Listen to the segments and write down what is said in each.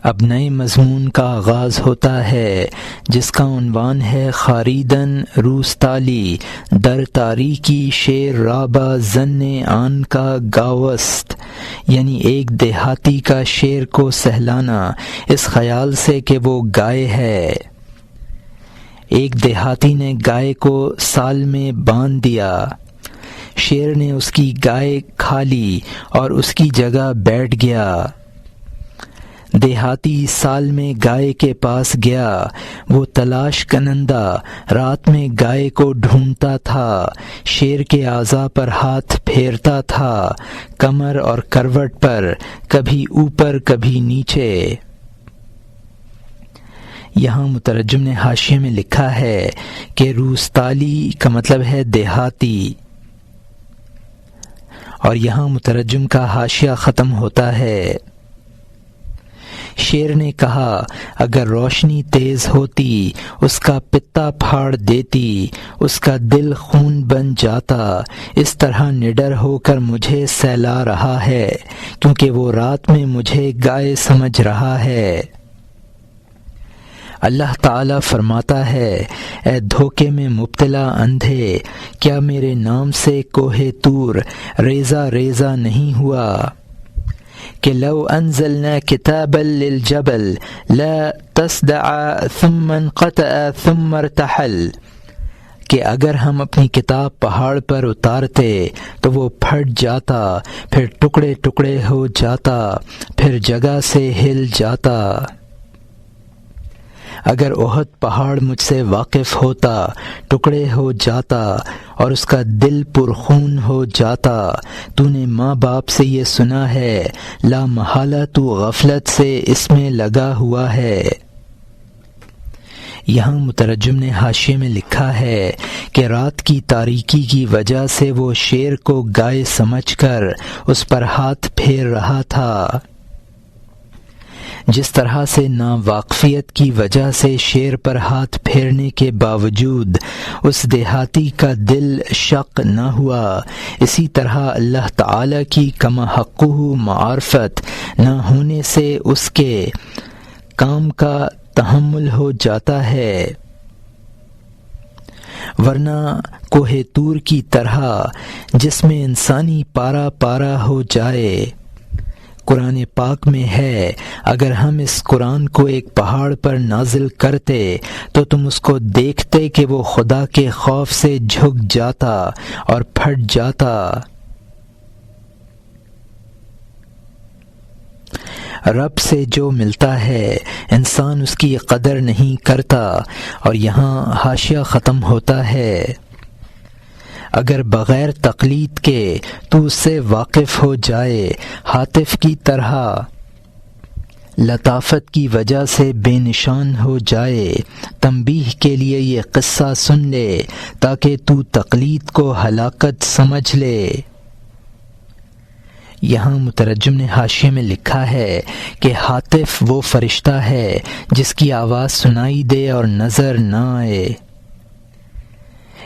اب نئے مضمون کا آغاز ہوتا ہے جس کا عنوان ہے خاریدن روستالی در تاریکی شیر رابا زن آن کا گاوست، یعنی ایک دیہاتی کا شیر کو سہلانا اس خیال سے کہ وہ گائے ہے۔ ایک دیہاتی نے گائے کو سال میں باندھ دیا، شیر نے اس کی گائے کھا لی اور اس کی جگہ بیٹھ گیا۔ دیہاتی سال میں گائے کے پاس گیا، وہ تلاش کنندہ رات میں گائے کو ڈھونڈتا تھا، شیر کے اعضاء پر ہاتھ پھیرتا تھا، کمر اور کروٹ پر، کبھی اوپر کبھی نیچے۔ یہاں مترجم نے حاشیے میں لکھا ہے کہ روستالی کا مطلب ہے دیہاتی، اور یہاں مترجم کا حاشیہ ختم ہوتا ہے۔ شیر نے کہا اگر روشنی تیز ہوتی اس کا پتا پھاڑ دیتی، اس کا دل خون بن جاتا، اس طرح نڈر ہو کر مجھے سہلا رہا ہے کیونکہ وہ رات میں مجھے گائے سمجھ رہا ہے۔ اللہ تعالیٰ فرماتا ہے اے دھوکے میں مبتلا اندھے، کیا میرے نام سے کوہ طور ریزہ ریزہ نہیں ہوا کہ لو انزلنا کتابا للجبل لا تصدع ثم انقطع ثم ارتحل، کہ اگر ہم اپنی کتاب پہاڑ پر اتارتے تو وہ پھٹ جاتا، پھر ٹکڑے ٹکڑے ہو جاتا، پھر جگہ سے ہل جاتا۔ اگر احد پہاڑ مجھ سے واقف ہوتا، ٹکڑے ہو جاتا اور اس کا دل پرخون ہو جاتا۔ تو نے ماں باپ سے یہ سنا ہے، لا محالہ تو غفلت سے اس میں لگا ہوا ہے۔ یہاں مترجم نے حاشیے میں لکھا ہے کہ رات کی تاریکی کی وجہ سے وہ شیر کو گائے سمجھ کر اس پر ہاتھ پھیر رہا تھا، جس طرح سے ناواقفیت کی وجہ سے شیر پر ہاتھ پھیرنے کے باوجود اس دیہاتی کا دل شق نہ ہوا، اسی طرح اللہ تعالی کی کما حقہ معرفت نہ ہونے سے اس کے کام کا تحمل ہو جاتا ہے، ورنہ کوہ طور کی طرح جس میں انسانی پارا پارا ہو جائے۔ قرآن پاک میں ہے اگر ہم اس قرآن کو ایک پہاڑ پر نازل کرتے تو تم اس کو دیکھتے کہ وہ خدا کے خوف سے جھک جاتا اور پھٹ جاتا۔ رب سے جو ملتا ہے انسان اس کی قدر نہیں کرتا، اور یہاں حاشیہ ختم ہوتا ہے۔ اگر بغیر تقلید کے تو اس سے واقف ہو جائے، ہاتف کی طرح لطافت کی وجہ سے بے نشان ہو جائے، تنبیہ کے لیے یہ قصہ سن لے تاکہ تو تقلید کو ہلاکت سمجھ لے۔ یہاں مترجم نے حاشیے میں لکھا ہے کہ ہاتف وہ فرشتہ ہے جس کی آواز سنائی دے اور نظر نہ آئے۔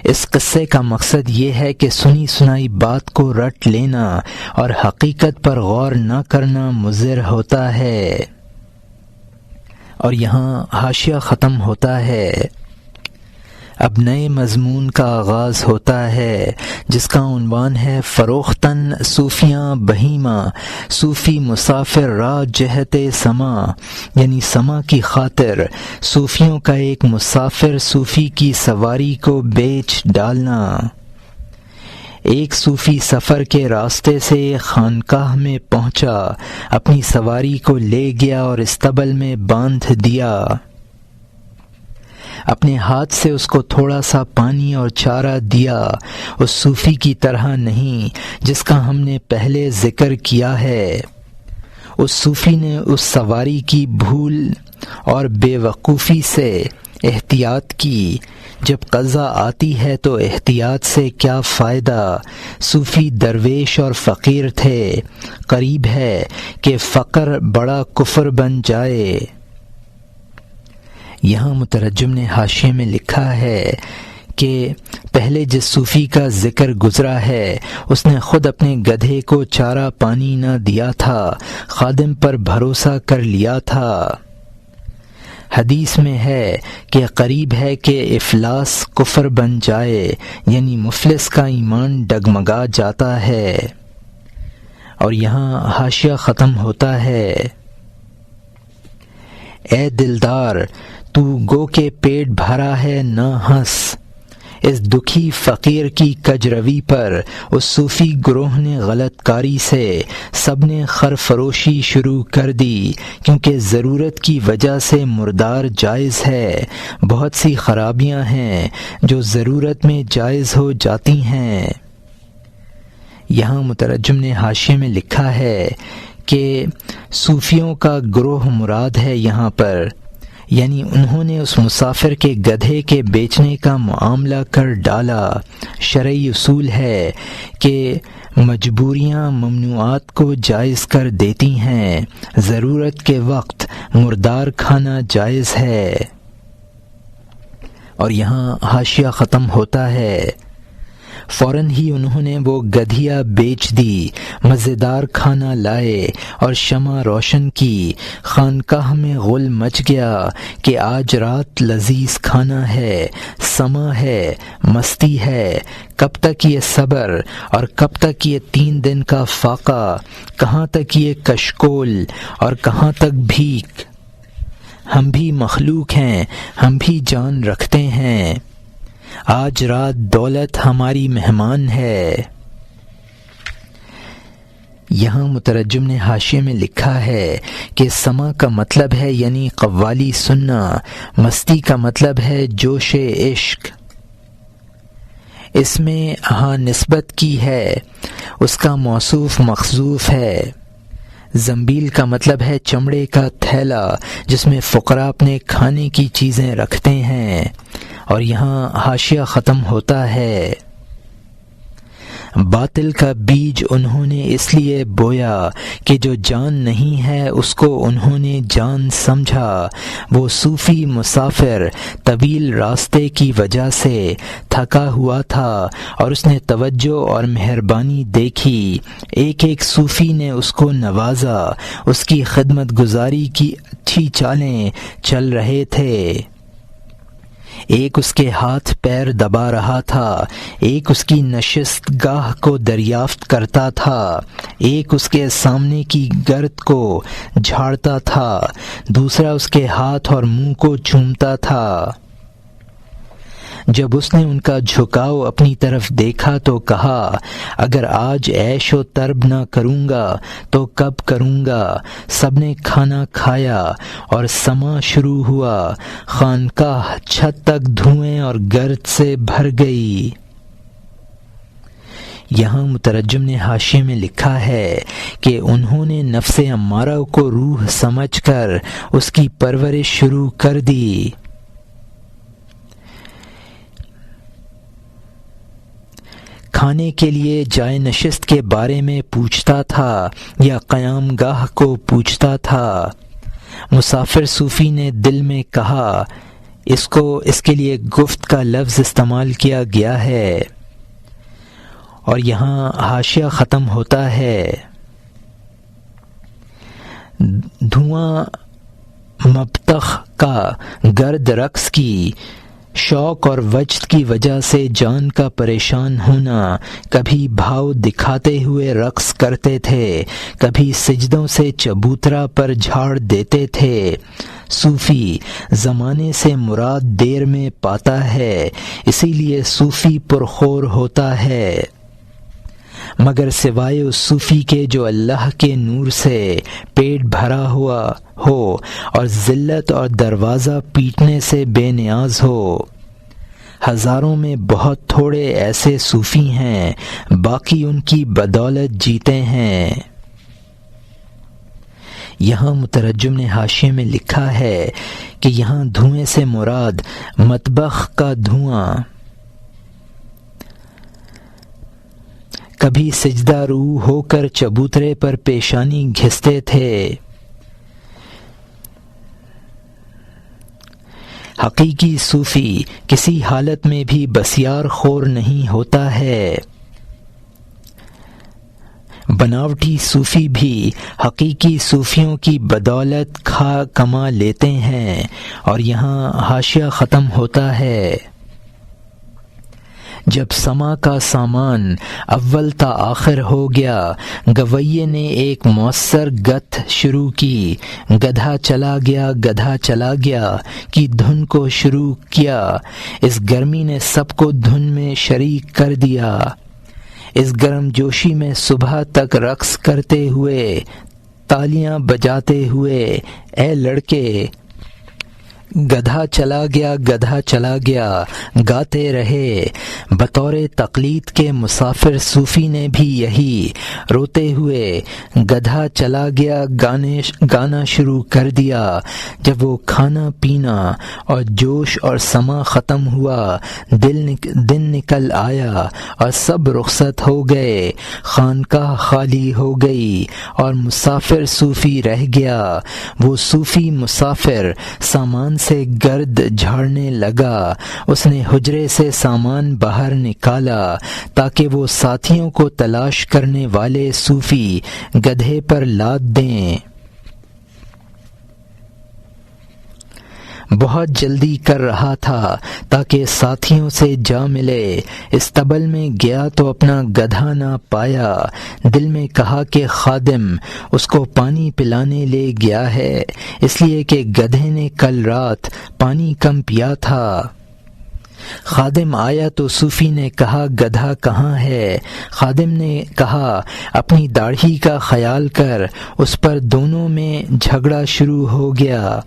اس قصے کا مقصد یہ ہے کہ سنی سنائی بات کو رٹ لینا اور حقیقت پر غور نہ کرنا مضر ہوتا ہے۔ اور یہاں حاشیہ ختم ہوتا ہے۔ اب نئے مضمون کا آغاز ہوتا ہے جس کا عنوان ہے فروختن صوفیاں بہیمہ، صوفی مسافر راہ جہت سما، یعنی سما کی خاطر صوفیوں کا ایک مسافر صوفی کی سواری کو بیچ ڈالنا۔ ایک صوفی سفر کے راستے سے خانقاہ میں پہنچا، اپنی سواری کو لے گیا اور استبل میں باندھ دیا، اپنے ہاتھ سے اس کو تھوڑا سا پانی اور چارہ دیا، اس صوفی کی طرح نہیں جس کا ہم نے پہلے ذکر کیا ہے۔ اس صوفی نے اس سواری کی بھول اور بے وقوفی سے احتیاط کی، جب قضا آتی ہے تو احتیاط سے کیا فائدہ۔ صوفی درویش اور فقیر تھے، قریب ہے کہ فقر بڑا کفر بن جائے۔ یہاں مترجم نے حاشیے میں لکھا ہے کہ پہلے جس صوفی کا ذکر گزرا ہے اس نے خود اپنے گدھے کو چارہ پانی نہ دیا تھا، خادم پر بھروسہ کر لیا تھا۔ حدیث میں ہے کہ قریب ہے کہ افلاس کفر بن جائے، یعنی مفلس کا ایمان ڈگمگا جاتا ہے۔ اور یہاں حاشیہ ختم ہوتا ہے، اے دلدار تو گو کے پیٹ بھرا ہے نہ ہنس۔ اس دکھی فقیر کی کجروی پر اس صوفی گروہ نے غلط کاری سے سب نے خر فروشی شروع کر دی، کیونکہ ضرورت کی وجہ سے مردار جائز ہے۔ بہت سی خرابیاں ہیں جو ضرورت میں جائز ہو جاتی ہیں۔ یہاں مترجم نے حاشیے میں لکھا ہے کہ صوفیوں کا گروہ مراد ہے یہاں پر، یعنی انہوں نے اس مسافر کے گدھے کے بیچنے کا معاملہ کر ڈالا۔ شرعی اصول ہے کہ مجبوریاں ممنوعات کو جائز کر دیتی ہیں۔ ضرورت کے وقت مردار کھانا جائز ہے۔ اور یہاں حاشیہ ختم ہوتا ہے، فوراً ہی انہوں نے وہ گدھیا بیچ دی، مزیدار کھانا لائے اور شمع روشن کی۔ خانقاہ میں غل مچ گیا کہ آج رات لذیذ کھانا ہے، سما ہے، مستی ہے۔ کب تک یہ صبر اور کب تک یہ 3 دن کا فاقہ، کہاں تک یہ کشکول اور کہاں تک بھیک؟ ہم بھی مخلوق ہیں، ہم بھی جان رکھتے ہیں۔ آج رات دولت ہماری مہمان ہے۔ یہاں مترجم نے حاشیے میں لکھا ہے کہ سما کا مطلب ہے یعنی قوالی سننا، مستی کا مطلب ہے جوش عشق۔ اس میں ہاں نسبت کی ہے، اس کا موصوف مخذوف ہے۔ زنبیل کا مطلب ہے چمڑے کا تھیلا جس میں فقراء اپنے کھانے کی چیزیں رکھتے ہیں۔ اور یہاں حاشیہ ختم ہوتا ہے، باطل کا بیج انہوں نے اس لیے بویا کہ جو جان نہیں ہے اس کو انہوں نے جان سمجھا۔ وہ صوفی مسافر طویل راستے کی وجہ سے تھکا ہوا تھا اور اس نے توجہ اور مہربانی دیکھی۔ ایک ایک صوفی نے اس کو نوازا، اس کی خدمت گزاری کی اچھی چالیں چل رہے تھے۔ ایک اس کے ہاتھ پیر دبا رہا تھا، ایک اس کی نشست گاہ کو دریافت کرتا تھا، ایک اس کے سامنے کی گرد کو جھاڑتا تھا، دوسرا اس کے ہاتھ اور منہ کو چومتا تھا۔ جب اس نے ان کا جھکاؤ اپنی طرف دیکھا تو کہا، اگر آج عیش و طرب نہ کروں گا تو کب کروں گا؟ سب نے کھانا کھایا اور سما شروع ہوا۔ خانقاہ چھت تک دھوئیں اور گرد سے بھر گئی۔ یہاں مترجم نے حاشیے میں لکھا ہے کہ انہوں نے نفس امارہ کو روح سمجھ کر اس کی پرورش شروع کر دی۔ کھانے کے لیے جائے نشست کے بارے میں پوچھتا تھا یا قیام گاہ کو پوچھتا تھا۔ مسافر صوفی نے دل میں کہا، اس کے لیے گفت کا لفظ استعمال کیا گیا ہے۔ اور یہاں حاشیہ ختم ہوتا ہے، دھواں مبتخ کا گرد رقص کی شوق اور وجد کی وجہ سے جان کا پریشان ہونا، کبھی بھاؤ دکھاتے ہوئے رقص کرتے تھے، کبھی سجدوں سے چبوترا پر جھاڑ دیتے تھے۔ صوفی زمانے سے مراد دیر میں پاتا ہے، اسی لیے صوفی پرخور ہوتا ہے۔ مگر سوائے اس صوفی کے جو اللہ کے نور سے پیٹ بھرا ہوا ہو اور ذلت اور دروازہ پیٹنے سے بے نیاز ہو، ہزاروں میں بہت تھوڑے ایسے صوفی ہیں، باقی ان کی بدولت جیتے ہیں۔ یہاں مترجم نے حاشیے میں لکھا ہے کہ یہاں دھوئیں سے مراد مطبخ کا دھواں۔ کبھی سجدہ رو ہو کر چبوترے پر پیشانی گھستے تھے۔ حقیقی صوفی کسی حالت میں بھی بسیار خور نہیں ہوتا ہے۔ بناوٹی صوفی بھی حقیقی صوفیوں کی بدولت کھا کما لیتے ہیں۔ اور یہاں حاشیہ ختم ہوتا ہے۔ جب سما کا سامان اول تا آخر ہو گیا، گویے نے ایک مؤثر گت شروع کی، گدھا چلا گیا گدھا چلا گیا کی دھن کو شروع کیا۔ اس گرمی نے سب کو دھن میں شریک کر دیا۔ اس گرم جوشی میں صبح تک رقص کرتے ہوئے، تالیاں بجاتے ہوئے، اے لڑکے گدھا چلا گیا گاتے رہے۔ بطور تقلید کے مسافر صوفی نے بھی یہی روتے ہوئے گدھا چلا گیا گانا شروع کر دیا۔ جب وہ کھانا پینا اور جوش اور سما ختم ہوا، دن نکل آیا اور سب رخصت ہو گئے، خانقاہ خالی ہو گئی اور مسافر صوفی رہ گیا۔ وہ صوفی مسافر سامان سے گرد جھاڑنے لگا۔ اس نے حجرے سے سامان باہر نکالا تاکہ وہ ساتھیوں کو تلاش کرنے والے صوفی گدھے پر لاد دیں۔ بہت جلدی کر رہا تھا تاکہ ساتھیوں سے جا ملے۔ استبل میں گیا تو اپنا گدھا نہ پایا۔ دل میں کہا کہ خادم اس کو پانی پلانے لے گیا ہے، اس لیے کہ گدھے نے کل رات پانی کم پیا تھا۔ خادم آیا تو صوفی نے کہا گدھا کہاں ہے؟ خادم نے کہا اپنی داڑھی کا خیال کر۔ اس پر دونوں میں جھگڑا شروع ہو گیا۔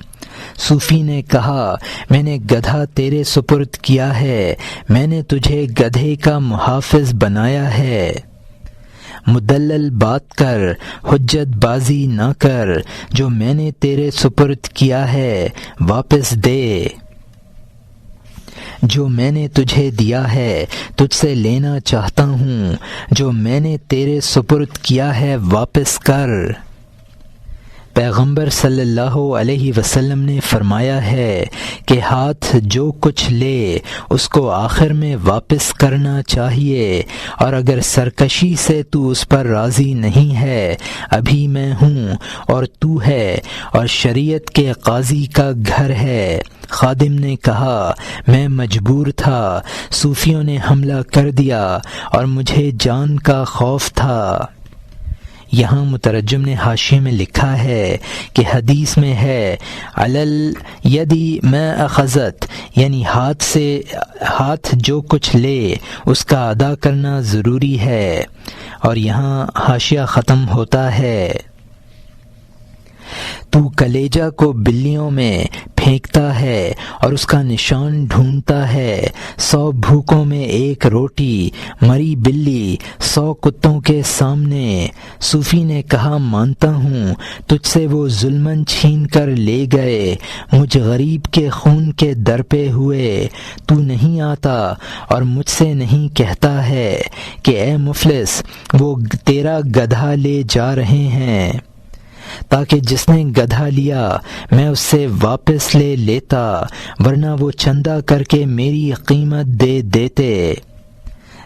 صوفی نے کہا میں نے گدھا تیرے سپرد کیا ہے، میں نے تجھے گدھے کا محافظ بنایا ہے۔ مدلل بات کر، حجت بازی نہ کر، جو میں نے تیرے سپرد کیا ہے واپس دے۔ جو میں نے تجھے دیا ہے تجھ سے لینا چاہتا ہوں، جو میں نے تیرے سپرد کیا ہے واپس کر۔ پیغمبر صلی اللہ علیہ وسلم نے فرمایا ہے کہ ہاتھ جو کچھ لے اس کو آخر میں واپس کرنا چاہیے، اور اگر سرکشی سے تو اس پر راضی نہیں ہے، ابھی میں ہوں اور تو ہے اور شریعت کے قاضی کا گھر ہے۔ خادم نے کہا میں مجبور تھا، صوفیوں نے حملہ کر دیا اور مجھے جان کا خوف تھا۔ یہاں مترجم نے حاشیے میں لکھا ہے کہ حدیث میں ہے علل یدی ما اخذت، یعنی ہاتھ جو کچھ لے اس کا ادا کرنا ضروری ہے۔ اور یہاں حاشیہ ختم ہوتا ہے۔ تو کلیجہ کو بلیوں میں پھینکتا ہے اور اس کا نشان ڈھونڈتا ہے۔ 100 بھوکوں میں ایک روٹی، مری بلی 100 کتوں کے سامنے۔ صوفی نے کہا مانتا ہوں تجھ سے وہ ظلمن چھین کر لے گئے، مجھ غریب کے خون کے در پہ ہوئے، تو نہیں آتا اور مجھ سے نہیں کہتا ہے کہ اے مفلس وہ تیرا گدھا لے جا رہے ہیں، تاکہ جس نے گدھا لیا میں اس سے واپس لے لیتا، ورنہ وہ چندہ کر کے میری قیمت دے دیتے۔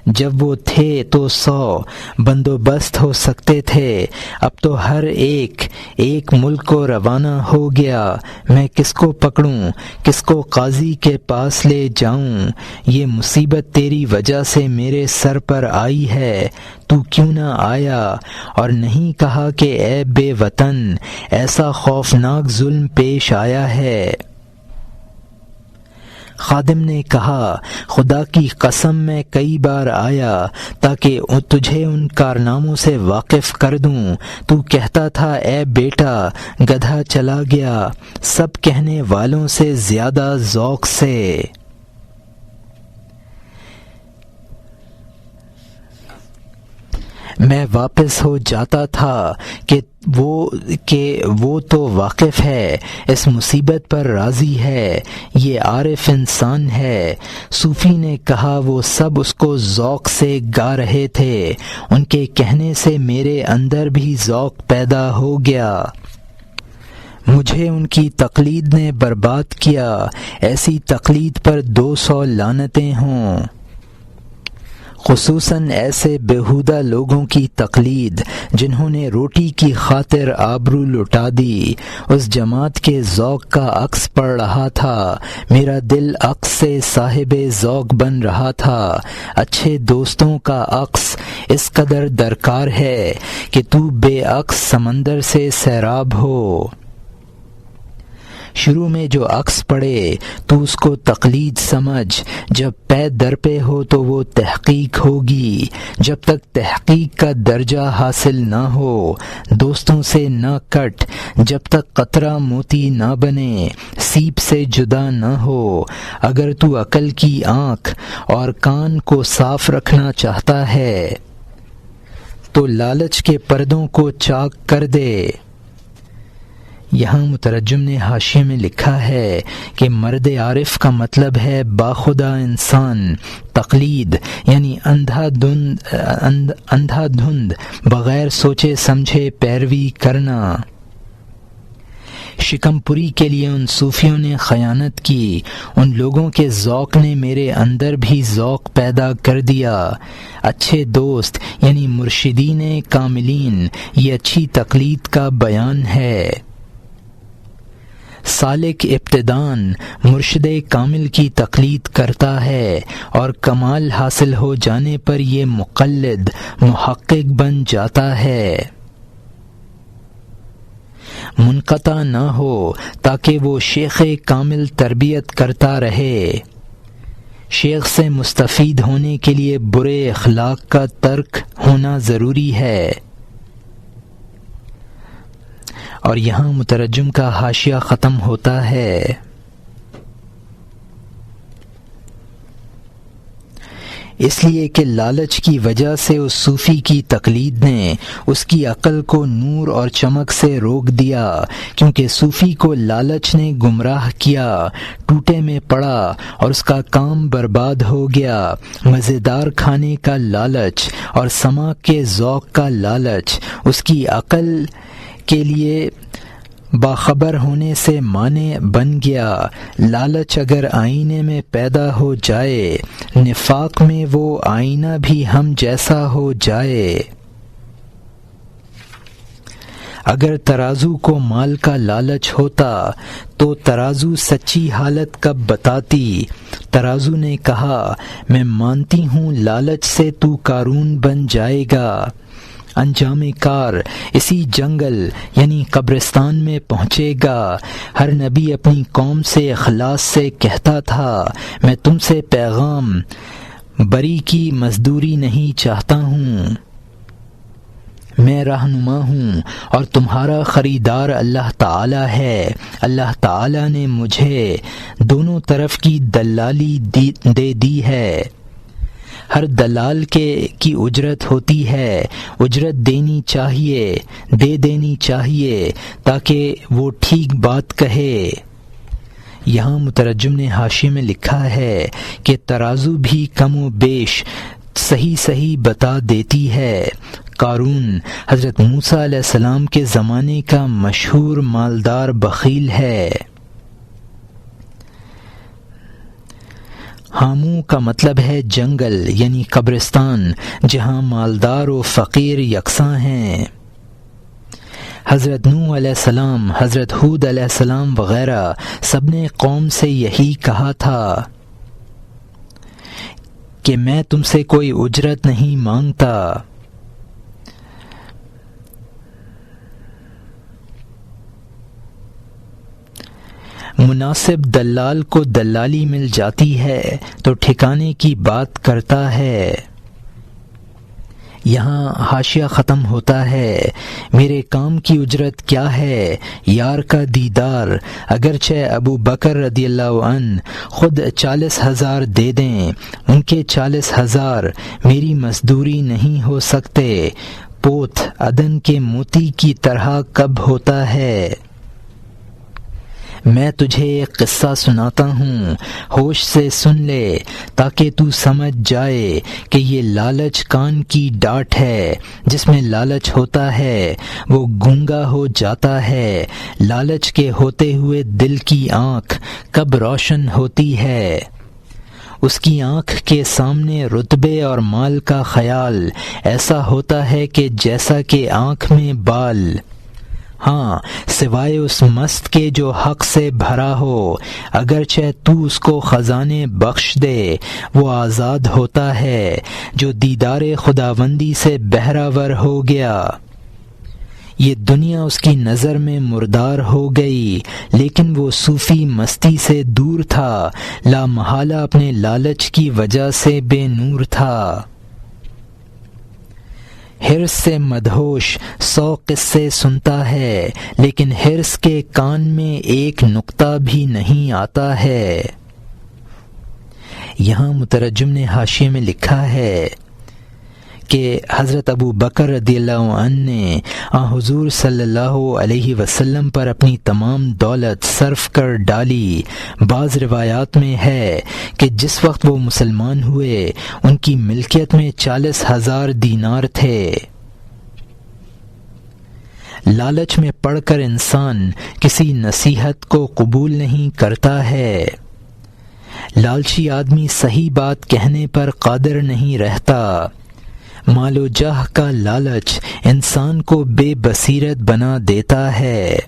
جب وہ تھے تو 100 بندوبست ہو سکتے تھے، اب تو ہر ایک ملک کو روانہ ہو گیا، میں کس کو پکڑوں، کس کو قاضی کے پاس لے جاؤں؟ یہ مصیبت تیری وجہ سے میرے سر پر آئی ہے، تو کیوں نہ آیا اور نہیں کہا کہ اے بے وطن ایسا خوفناک ظلم پیش آیا ہے۔ خادم نے کہا خدا کی قسم میں کئی بار آیا تاکہ تجھے ان کارناموں سے واقف کر دوں، تو کہتا تھا اے بیٹا گدھا چلا گیا، سب کہنے والوں سے زیادہ ذوق سے۔ میں واپس ہو جاتا تھا کہ وہ تو واقف ہے، اس مصیبت پر راضی ہے، یہ عارف انسان ہے۔ صوفی نے کہا وہ سب اس کو ذوق سے گا رہے تھے، ان کے کہنے سے میرے اندر بھی ذوق پیدا ہو گیا۔ مجھے ان کی تقلید نے برباد کیا، ایسی تقلید پر 200 لعنتیں ہوں۔ خصوصاً ایسے بیہودہ لوگوں کی تقلید جنہوں نے روٹی کی خاطر آبرو لٹا دی۔ اس جماعت کے ذوق کا عکس پڑ رہا تھا، میرا دل عکس سے صاحب ذوق بن رہا تھا۔ اچھے دوستوں کا عکس اس قدر درکار ہے کہ تو بے عکس سمندر سے سیراب ہو۔ شروع میں جو عکس پڑے تو اس کو تقلید سمجھ، جب پے در پہ ہو تو وہ تحقیق ہوگی۔ جب تک تحقیق کا درجہ حاصل نہ ہو دوستوں سے نہ کٹ، جب تک قطرہ موتی نہ بنے سیپ سے جدا نہ ہو۔ اگر تو عقل کی آنکھ اور کان کو صاف رکھنا چاہتا ہے تو لالچ کے پردوں کو چاک کر دے۔ یہاں مترجم نے حاشیے میں لکھا ہے کہ مرد عارف کا مطلب ہے باخدا انسان۔ تقلید یعنی اندھا دھند بغیر سوچے سمجھے پیروی کرنا۔ شکم پوری کے لیے ان صوفیوں نے خیانت کی، ان لوگوں کے ذوق نے میرے اندر بھی ذوق پیدا کر دیا۔ اچھے دوست یعنی مرشدین کاملین، یہ اچھی تقلید کا بیان ہے۔ سالک ابتداً مرشد کامل کی تقلید کرتا ہے اور کمال حاصل ہو جانے پر یہ مقلد محقق بن جاتا ہے، منقطع نہ ہو تاکہ وہ شیخ کامل تربیت کرتا رہے۔ شیخ سے مستفید ہونے کے لیے برے اخلاق کا ترک ہونا ضروری ہے۔ اور یہاں مترجم کا حاشیہ ختم ہوتا ہے۔ اس لیے کہ لالچ کی وجہ سے اس صوفی کی تقلید نے اس کی عقل کو نور اور چمک سے روک دیا، کیونکہ صوفی کو لالچ نے گمراہ کیا، ٹوٹے میں پڑا اور اس کا کام برباد ہو گیا۔ مزیدار کھانے کا لالچ اور سماع کے ذوق کا لالچ اس کی عقل کے لیے باخبر ہونے سے مانع بن گیا۔ لالچ اگر آئینے میں پیدا ہو جائے، نفاق میں وہ آئینہ بھی ہم جیسا ہو جائے۔ اگر ترازو کو مال کا لالچ ہوتا تو ترازو سچی حالت کب بتاتی۔ ترازو نے کہا میں مانتی ہوں لالچ سے تو قارون بن جائے گا۔ انجام کار اسی جنگل یعنی قبرستان میں پہنچے گا۔ ہر نبی اپنی قوم سے اخلاص سے کہتا تھا میں تم سے پیغام بری کی مزدوری نہیں چاہتا ہوں، میں رہنما ہوں اور تمہارا خریدار اللہ تعالی ہے۔ اللہ تعالی نے مجھے دونوں طرف کی دلالی دے دی ہے۔ ہر دلال کی اجرت ہوتی ہے، اجرت دے دینی چاہیے تاکہ وہ ٹھیک بات کہے۔ یہاں مترجم نے حاشیے میں لکھا ہے کہ ترازو بھی کم و بیش صحیح بتا دیتی ہے۔ قارون حضرت موسیٰ علیہ السلام کے زمانے کا مشہور مالدار بخیل ہے۔ ہاموں کا مطلب ہے جنگل یعنی قبرستان، جہاں مالدار و فقیر یکساں ہیں۔ حضرت نوح علیہ السلام، حضرت ہود علیہ السلام وغیرہ سب نے قوم سے یہی کہا تھا کہ میں تم سے کوئی اجرت نہیں مانگتا۔ مناسب دلال کو دلالی مل جاتی ہے تو ٹھکانے کی بات کرتا ہے۔ یہاں حاشیہ ختم ہوتا ہے۔ میرے کام کی اجرت کیا ہے؟ یار کا دیدار۔ اگرچہ ابو بکر رضی اللہ عنہ خود 40,000 دے دیں، ان کے 40,000 میری مزدوری نہیں ہو سکتے۔ پوت عدن کے موتی کی طرح کب ہوتا ہے؟ میں تجھے ایک قصہ سناتا ہوں، ہوش سے سن لے تاکہ تو سمجھ جائے کہ یہ لالچ کان کی ڈاٹ ہے، جس میں لالچ ہوتا ہے وہ گونگا ہو جاتا ہے۔ لالچ کے ہوتے ہوئے دل کی آنکھ کب روشن ہوتی ہے؟ اس کی آنکھ کے سامنے رتبے اور مال کا خیال ایسا ہوتا ہے کہ جیسا کہ آنکھ میں بال۔ ہاں، سوائے اس مست کے جو حق سے بھرا ہو، اگرچہ تو اس کو خزانے بخش دے، وہ آزاد ہوتا ہے۔ جو دیدار خداوندی سے بہرہ ہو گیا، یہ دنیا اس کی نظر میں مردار ہو گئی، لیکن وہ صوفی مستی سے دور تھا، لا محالہ اپنے لالچ کی وجہ سے بے نور تھا۔ حرص سے مدہوش 100 قصے سنتا ہے، لیکن حرص کے کان میں ایک نقطہ بھی نہیں آتا ہے۔ یہاں مترجم نے حاشیے میں لکھا ہے کہ حضرت ابو بکر رضی اللہ عنہ نے حضور صلی اللہ علیہ وسلم پر اپنی تمام دولت صرف کر ڈالی۔ بعض روایات میں ہے کہ جس وقت وہ مسلمان ہوئے ان کی ملکیت میں 40,000 دینار تھے۔ لالچ میں پڑ کر انسان کسی نصیحت کو قبول نہیں کرتا ہے۔ لالچی آدمی صحیح بات کہنے پر قادر نہیں رہتا۔ مال و جاہ کا لالچ انسان کو بے بصیرت بنا دیتا ہے۔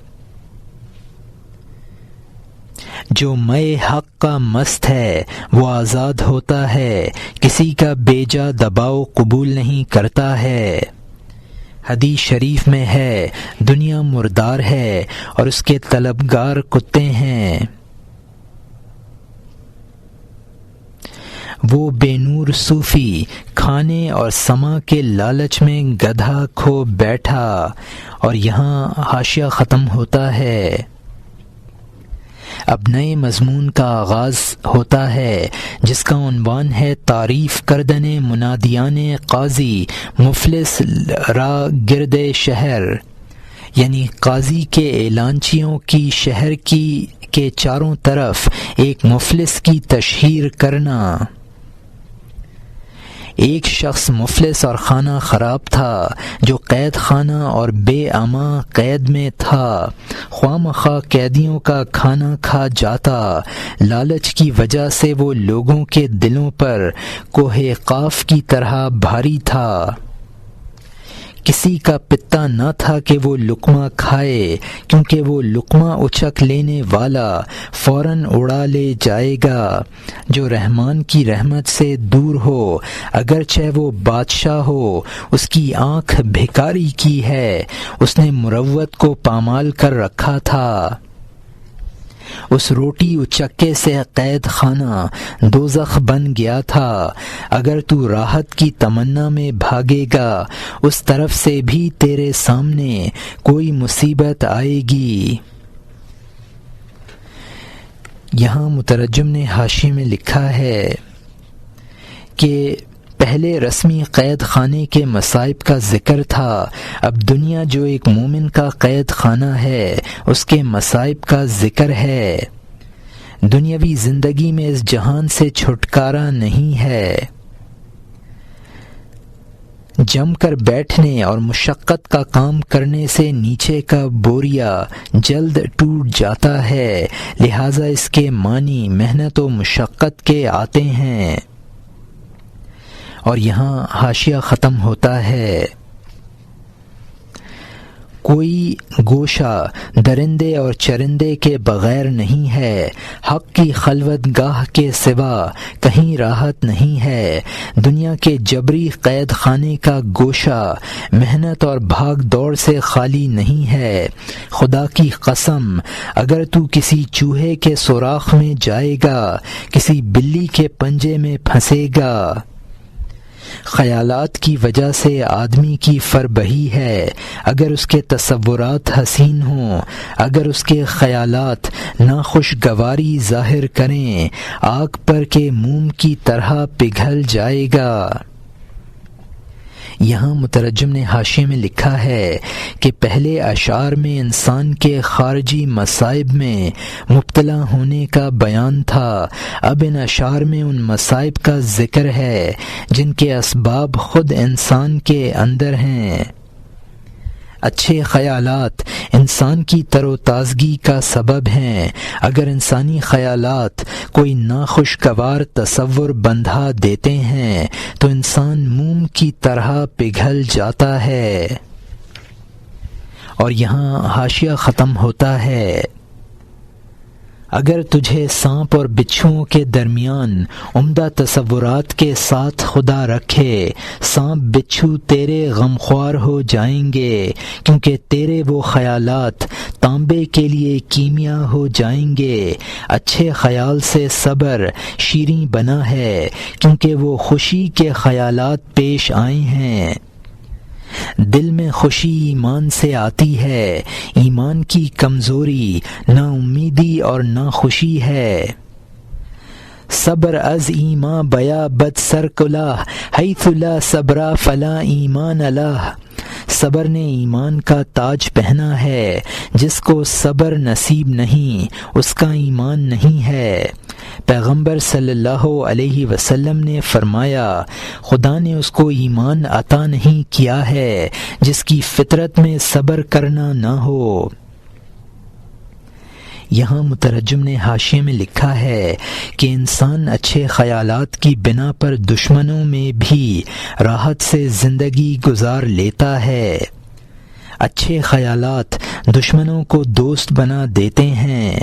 جو مئے حق کا مست ہے وہ آزاد ہوتا ہے، کسی کا بیجا دباؤ قبول نہیں کرتا ہے۔ حدیث شریف میں ہے، دنیا مردار ہے اور اس کے طلبگار کتے ہیں۔ وہ بے نور صوفی کھانے اور سما کے لالچ میں گدھا کھو بیٹھا۔ اور یہاں حاشیہ ختم ہوتا ہے۔ اب نئے مضمون کا آغاز ہوتا ہے، جس کا عنوان ہے تعریف کردن منادیان قاضی مفلس را گرد شہر، یعنی قاضی کے اعلانچیوں کی شہر کے چاروں طرف ایک مفلس کی تشہیر کرنا۔ ایک شخص مفلس اور خانہ خراب تھا، جو قید خانہ اور بے امان قید میں تھا، خواہ مخواہ قیدیوں کا کھانا کھا جاتا۔ لالچ کی وجہ سے وہ لوگوں کے دلوں پر کوہ قاف کی طرح بھاری تھا۔ کسی کا پتا نہ تھا کہ وہ لقمہ کھائے، کیونکہ وہ لقمہ اچک لینے والا فوراً اڑا لے جائے گا۔ جو رحمان کی رحمت سے دور ہو، اگرچہ وہ بادشاہ ہو، اس کی آنکھ بھکاری کی ہے، اس نے مروت کو پامال کر رکھا تھا۔ اس روٹی اچکے سے قید خانہ دوزخ بن گیا تھا۔ اگر تو راحت کی تمنا میں بھاگے گا، اس طرف سے بھی تیرے سامنے کوئی مصیبت آئے گی۔ یہاں مترجم نے حاشیے میں لکھا ہے کہ پہلے رسمی قید خانے کے مصائب کا ذکر تھا، اب دنیا جو ایک مومن کا قید خانہ ہے اس کے مصائب کا ذکر ہے۔ دنیاوی زندگی میں اس جہان سے چھٹکارا نہیں ہے۔ جم کر بیٹھنے اور مشقت کا کام کرنے سے نیچے کا بوریا جلد ٹوٹ جاتا ہے، لہٰذا اس کے معنی محنت و مشقت کے آتے ہیں۔ اور یہاں حاشیہ ختم ہوتا ہے۔ کوئی گوشہ درندے اور چرندے کے بغیر نہیں ہے، حق کی خلوت گاہ کے سوا کہیں راحت نہیں ہے۔ دنیا کے جبری قید خانے کا گوشہ محنت اور بھاگ دوڑ سے خالی نہیں ہے۔ خدا کی قسم، اگر تو کسی چوہے کے سوراخ میں جائے گا، کسی بلی کے پنجے میں پھنسے گا۔ خیالات کی وجہ سے آدمی کی فربہی ہے۔ اگر اس کے تصورات حسین ہوں، اگر اس کے خیالات ناخوشگواری ظاہر کریں، آگ پر کے موم کی طرح پگھل جائے گا۔ یہاں مترجم نے حاشیے میں لکھا ہے کہ پہلے اشعار میں انسان کے خارجی مصائب میں مبتلا ہونے کا بیان تھا، اب ان اشعار میں ان مصائب کا ذکر ہے جن کے اسباب خود انسان کے اندر ہیں۔ اچھے خیالات انسان کی تر و تازگی کا سبب ہیں۔ اگر انسانی خیالات کوئی ناخوشگوار تصور بندھا دیتے ہیں تو انسان موم کی طرح پگھل جاتا ہے۔ اور یہاں حاشیہ ختم ہوتا ہے۔ اگر تجھے سانپ اور بچھوؤں کے درمیان عمدہ تصورات کے ساتھ خدا رکھے، سانپ بچھو تیرے غمخوار ہو جائیں گے، کیونکہ تیرے وہ خیالات تانبے کے لیے کیمیا ہو جائیں گے۔ اچھے خیال سے صبر شیریں بنا ہے، کیونکہ وہ خوشی کے خیالات پیش آئے ہیں۔ دل میں خوشی ایمان سے آتی ہے، ایمان کی کمزوری نا امیدی اور نا خوشی ہے۔ صبر از ایمان بیا بد سر کلاه حیث لا صبر فلا ایمان له۔ صبر نے ایمان کا تاج پہنا ہے، جس کو صبر نصیب نہیں اس کا ایمان نہیں ہے۔ پیغمبر صلی اللہ علیہ وسلم نے فرمایا، خدا نے اس کو ایمان عطا نہیں کیا ہے جس کی فطرت میں صبر کرنا نہ ہو۔ یہاں مترجم نے حاشیے میں لکھا ہے کہ انسان اچھے خیالات کی بنا پر دشمنوں میں بھی راحت سے زندگی گزار لیتا ہے۔ اچھے خیالات دشمنوں کو دوست بنا دیتے ہیں،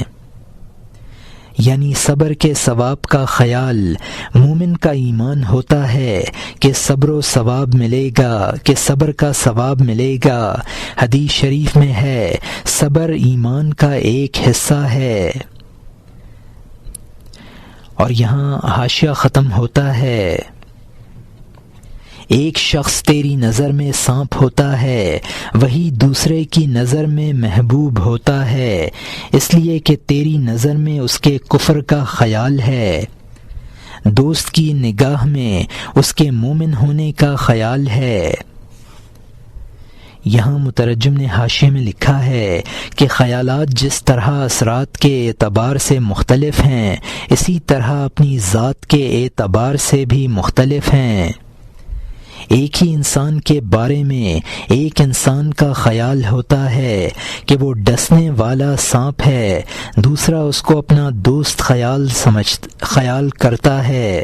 یعنی صبر کے ثواب کا خیال مومن کا ایمان ہوتا ہے کہ صبر و ثواب ملے گا، کہ صبر کا ثواب ملے گا۔ حدیث شریف میں ہے، صبر ایمان کا ایک حصہ ہے۔ اور یہاں حاشیہ ختم ہوتا ہے۔ ایک شخص تیری نظر میں سانپ ہوتا ہے، وہی دوسرے کی نظر میں محبوب ہوتا ہے، اس لیے کہ تیری نظر میں اس کے کفر کا خیال ہے، دوست کی نگاہ میں اس کے مومن ہونے کا خیال ہے۔ یہاں مترجم نے حاشیے میں لکھا ہے کہ خیالات جس طرح اثرات کے اعتبار سے مختلف ہیں، اسی طرح اپنی ذات کے اعتبار سے بھی مختلف ہیں۔ ایک ہی انسان کے بارے میں ایک انسان کا خیال ہوتا ہے کہ وہ ڈسنے والا سانپ ہے، دوسرا اس کو اپنا دوست خیال کرتا ہے۔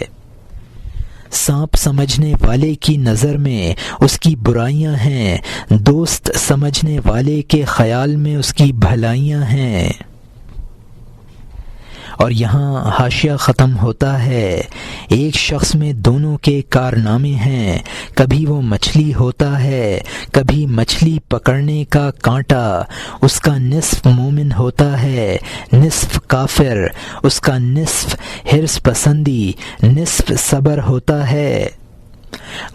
سانپ سمجھنے والے کی نظر میں اس کی برائیاں ہیں، دوست سمجھنے والے کے خیال میں اس کی بھلائیاں ہیں۔ اور یہاں حاشیہ ختم ہوتا ہے۔ ایک شخص میں دونوں کے کارنامے ہیں، کبھی وہ مچھلی ہوتا ہے، کبھی مچھلی پکڑنے کا کانٹا۔ اس کا نصف مومن ہوتا ہے، نصف کافر، اس کا نصف حرص پسندی، نصف صبر ہوتا ہے۔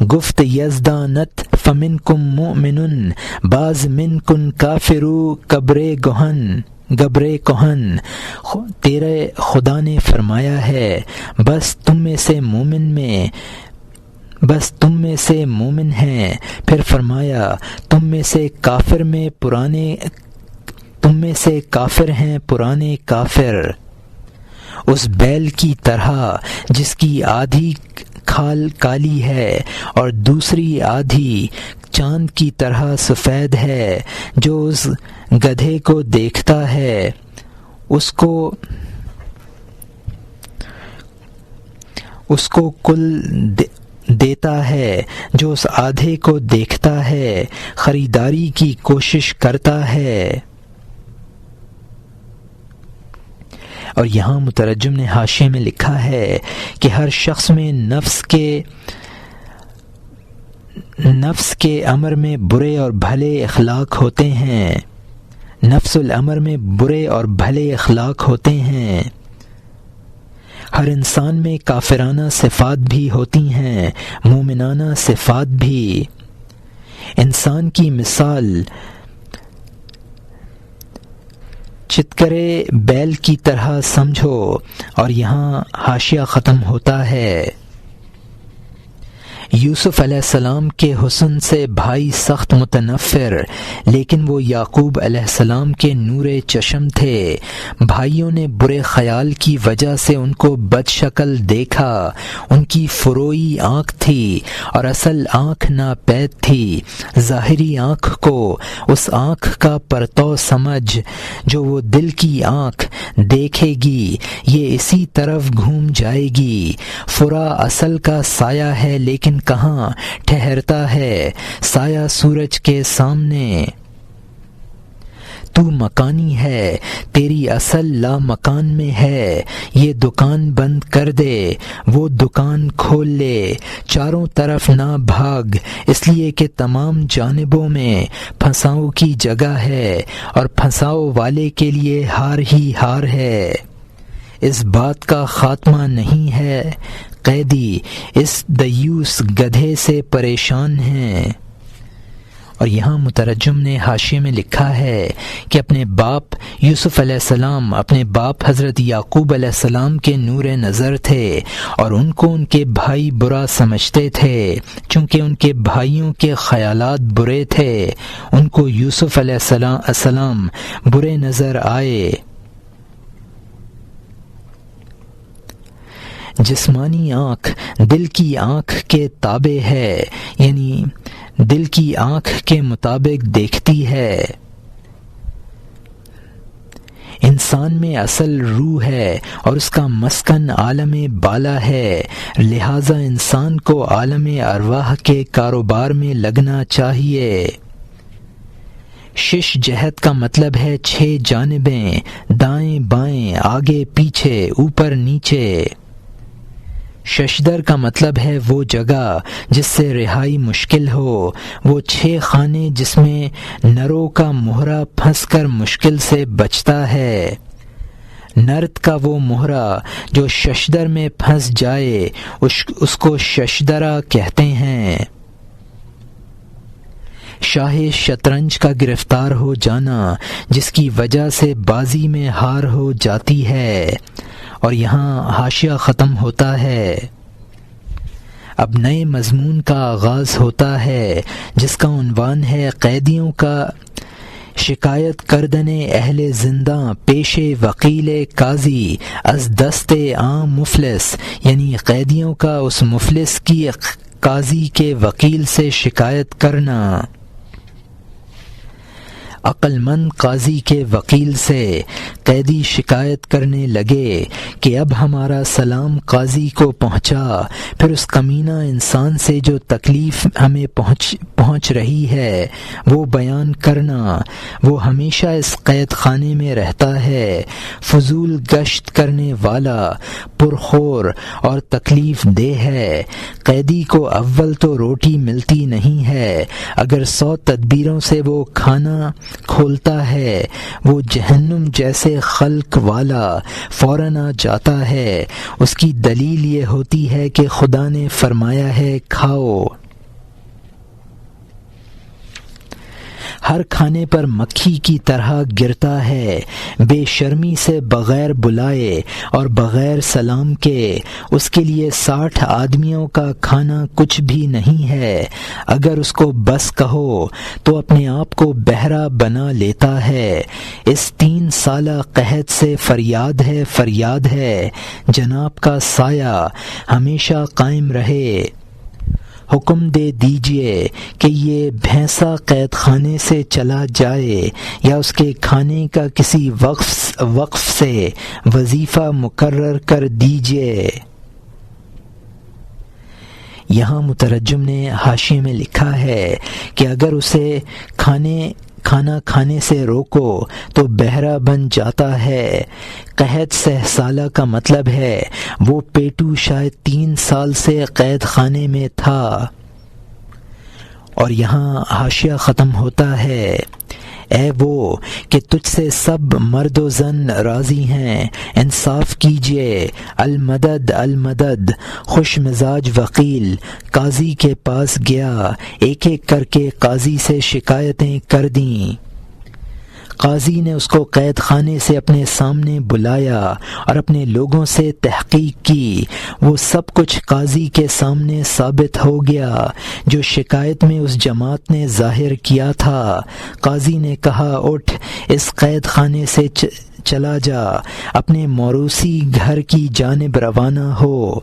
گفت یزدانت فمنکم مؤمن باز منکن کافرو گبرے کہن۔ تیرے خدا نے فرمایا ہے، بس تم میں سے مومن ہیں، پھر فرمایا تم میں سے کافر ہیں پرانے کافر۔ اس بیل کی طرح جس کی آدھی کھال کالی ہے اور دوسری آدھی چاند کی طرح سفید ہے، جو اس گدھے کو دیکھتا ہے اس کو کل دیتا ہے، جو اس آدھے کو دیکھتا ہے خریداری کی کوشش کرتا ہے۔ اور یہاں مترجم نے حاشیے میں لکھا ہے کہ ہر شخص میں نفس کے امر میں برے اور بھلے اخلاق ہوتے ہیں، نفس الامر میں برے اور بھلے اخلاق ہوتے ہیں۔ ہر انسان میں کافرانہ صفات بھی ہوتی ہیں، مومنانہ صفات بھی۔ انسان کی مثال چتکرے بیل کی طرح سمجھو۔ اور یہاں حاشیہ ختم ہوتا ہے۔ یوسف علیہ السلام کے حسن سے بھائی سخت متنفر، لیکن وہ یعقوب علیہ السلام کے نور چشم تھے۔ بھائیوں نے برے خیال کی وجہ سے ان کو بد شکل دیکھا۔ ان کی فروئی آنکھ تھی اور اصل آنکھ ناپید تھی۔ ظاہری آنکھ کو اس آنکھ کا پرتو سمجھ جو وہ دل کی آنکھ دیکھے گی، یہ اسی طرف گھوم جائے گی۔ فرا اصل کا سایہ ہے لیکن کہاں ٹھہرتا ہے؟ سایہ سورج کے سامنے۔ تو مکانی ہے، تیری اصل لا مکان میں ہے۔ یہ دکان بند کر دے، وہ دکان کھول لے۔ چاروں طرف نہ بھاگ، اس لیے کہ تمام جانبوں میں پھنساؤ کی جگہ ہے اور پھنساؤ والے کے لیے ہار ہی ہار ہے۔ اس بات کا خاتمہ نہیں ہے، قیدی اس دیوس گدھے سے پریشان ہیں۔ اور یہاں مترجم نے حاشیے میں لکھا ہے کہ اپنے باپ یوسف علیہ السلام اپنے باپ حضرت یعقوب علیہ السلام کے نور نظر تھے اور ان کو ان کے بھائی برا سمجھتے تھے۔ چونکہ ان کے بھائیوں کے خیالات برے تھے، ان کو یوسف علیہ السلام برے نظر آئے۔ جسمانی آنکھ دل کی آنکھ کے تابع ہے، یعنی دل کی آنکھ کے مطابق دیکھتی ہے۔ انسان میں اصل روح ہے اور اس کا مسکن عالم بالا ہے، لہذا انسان کو عالم ارواح کے کاروبار میں لگنا چاہیے۔ شش جہت کا مطلب ہے 6 جانبیں، دائیں بائیں، آگے پیچھے، اوپر نیچے۔ ششدر کا مطلب ہے وہ جگہ جس سے رہائی مشکل ہو، وہ 6 خانے جس میں نروں کا مہرہ پھنس کر مشکل سے بچتا ہے۔ نرد کا وہ مہرہ جو ششدر میں پھنس جائے اس کو ششدرہ کہتے ہیں۔ شاہ شطرنج کا گرفتار ہو جانا جس کی وجہ سے بازی میں ہار ہو جاتی ہے۔ اور یہاں حاشیہ ختم ہوتا ہے۔ اب نئے مضمون کا آغاز ہوتا ہے جس کا عنوان ہے قیدیوں کا شکایت کردن اہل زنداں پیش وکیل قاضی از دست عام مفلس، یعنی قیدیوں کا اس مفلس کی قاضی کے وکیل سے شکایت کرنا۔ عقل مند قاضی کے وکیل سے قیدی شکایت کرنے لگے کہ اب ہمارا سلام قاضی کو پہنچا، پھر اس کمینہ انسان سے جو تکلیف ہمیں پہنچ رہی ہے وہ بیان کرنا۔ وہ ہمیشہ اس قید خانے میں رہتا ہے، فضول گشت کرنے والا، پرخور اور تکلیف دہ ہے۔ قیدی کو اول تو روٹی ملتی نہیں ہے، اگر 100 تدبیروں سے وہ کھانا کھولتا ہے وہ جہنم جیسے خلق والا فوراً آ جاتا ہے۔ اس کی دلیل یہ ہوتی ہے کہ خدا نے فرمایا ہے کھاؤ۔ ہر کھانے پر مکھی کی طرح گرتا ہے، بے شرمی سے بغیر بلائے اور بغیر سلام کے۔ اس کے لیے 60 آدمیوں کا کھانا کچھ بھی نہیں ہے۔ اگر اس کو بس کہو تو اپنے آپ کو بہرا بنا لیتا ہے۔ اس 3 سالہ قحط سے فریاد ہے جناب کا سایہ ہمیشہ قائم رہے۔ حکم دے دیجئے کہ یہ بھینسا قید خانے سے چلا جائے یا اس کے کھانے کا کسی وقف سے وظیفہ مقرر کر دیجئے۔ یہاں مترجم نے حاشیے میں لکھا ہے کہ اگر اسے کھانا کھانے سے روکو تو بہرا بن جاتا ہے۔ قحط 6 سالہ کا مطلب ہے وہ پیٹو شاید 3 سال سے قید خانے میں تھا۔ اور یہاں حاشیہ ختم ہوتا ہے۔ اے وہ کہ تجھ سے سب مرد و زن راضی ہیں، انصاف کیجئے۔ المدد المدد۔ خوش مزاج وکیل قاضی کے پاس گیا، ایک ایک کر کے قاضی سے شکایتیں کر دیں۔ قاضی نے اس کو قید خانے سے اپنے سامنے بلایا اور اپنے لوگوں سے تحقیق کی۔ وہ سب کچھ قاضی کے سامنے ثابت ہو گیا جو شکایت میں اس جماعت نے ظاہر کیا تھا۔ قاضی نے کہا اٹھ اس قید خانے سے چلا جا، اپنے موروثی گھر کی جانب روانہ ہو۔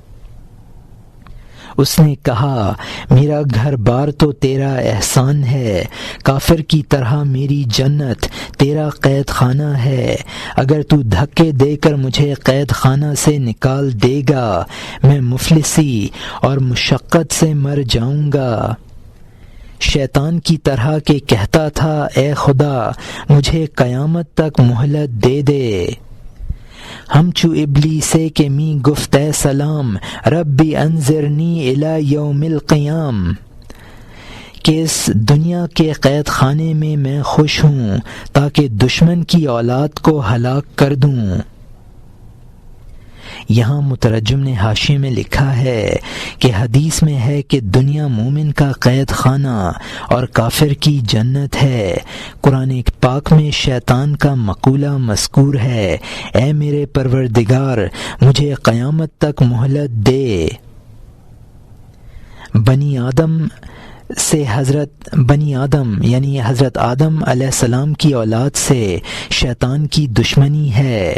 اس نے کہا میرا گھر بار تو تیرا احسان ہے، کافر کی طرح میری جنت تیرا قید خانہ ہے۔ اگر تو دھکے دے کر مجھے قید خانہ سے نکال دے گا میں مفلسی اور مشقت سے مر جاؤں گا۔ شیطان کی طرح کہ کہتا تھا اے خدا مجھے قیامت تک مہلت دے دے۔ ہم چو ابلیسے کے می گفت اے سلام ربی انظرنی الی یوم القیام، کہ اس دنیا کے قید خانے میں میں خوش ہوں تاکہ دشمن کی اولاد کو ہلاک کر دوں۔ یہاں مترجم نے حاشیے میں لکھا ہے کہ حدیث میں ہے کہ دنیا مومن کا قید خانہ اور کافر کی جنت ہے۔ قرآن پاک میں شیطان کا مقولہ مذکور ہے اے میرے پروردگار مجھے قیامت تک مہلت دے۔ بنی آدم یعنی حضرت آدم علیہ السلام کی اولاد سے شیطان کی دشمنی ہے۔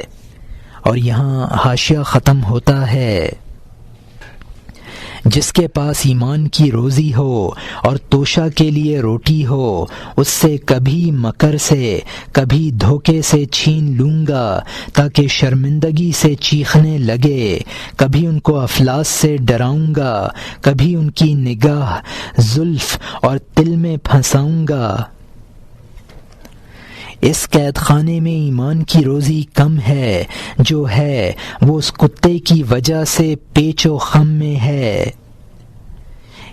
اور یہاں حاشیہ ختم ہوتا ہے جس کے پاس ایمان کی روزی ہو اور توشہ کے لیے روٹی ہو اس سے کبھی مکر سے کبھی دھوکے سے چھین لوں گا تاکہ شرمندگی سے چیخنے لگے، کبھی ان کو افلاس سے ڈراؤں گا، کبھی ان کی نگاہ زلف اور تل میں پھنساؤں گا۔ اس قید خانے میں ایمان کی روزی کم ہے، جو ہے وہ اس کتے کی وجہ سے پیچ و خم میں ہے۔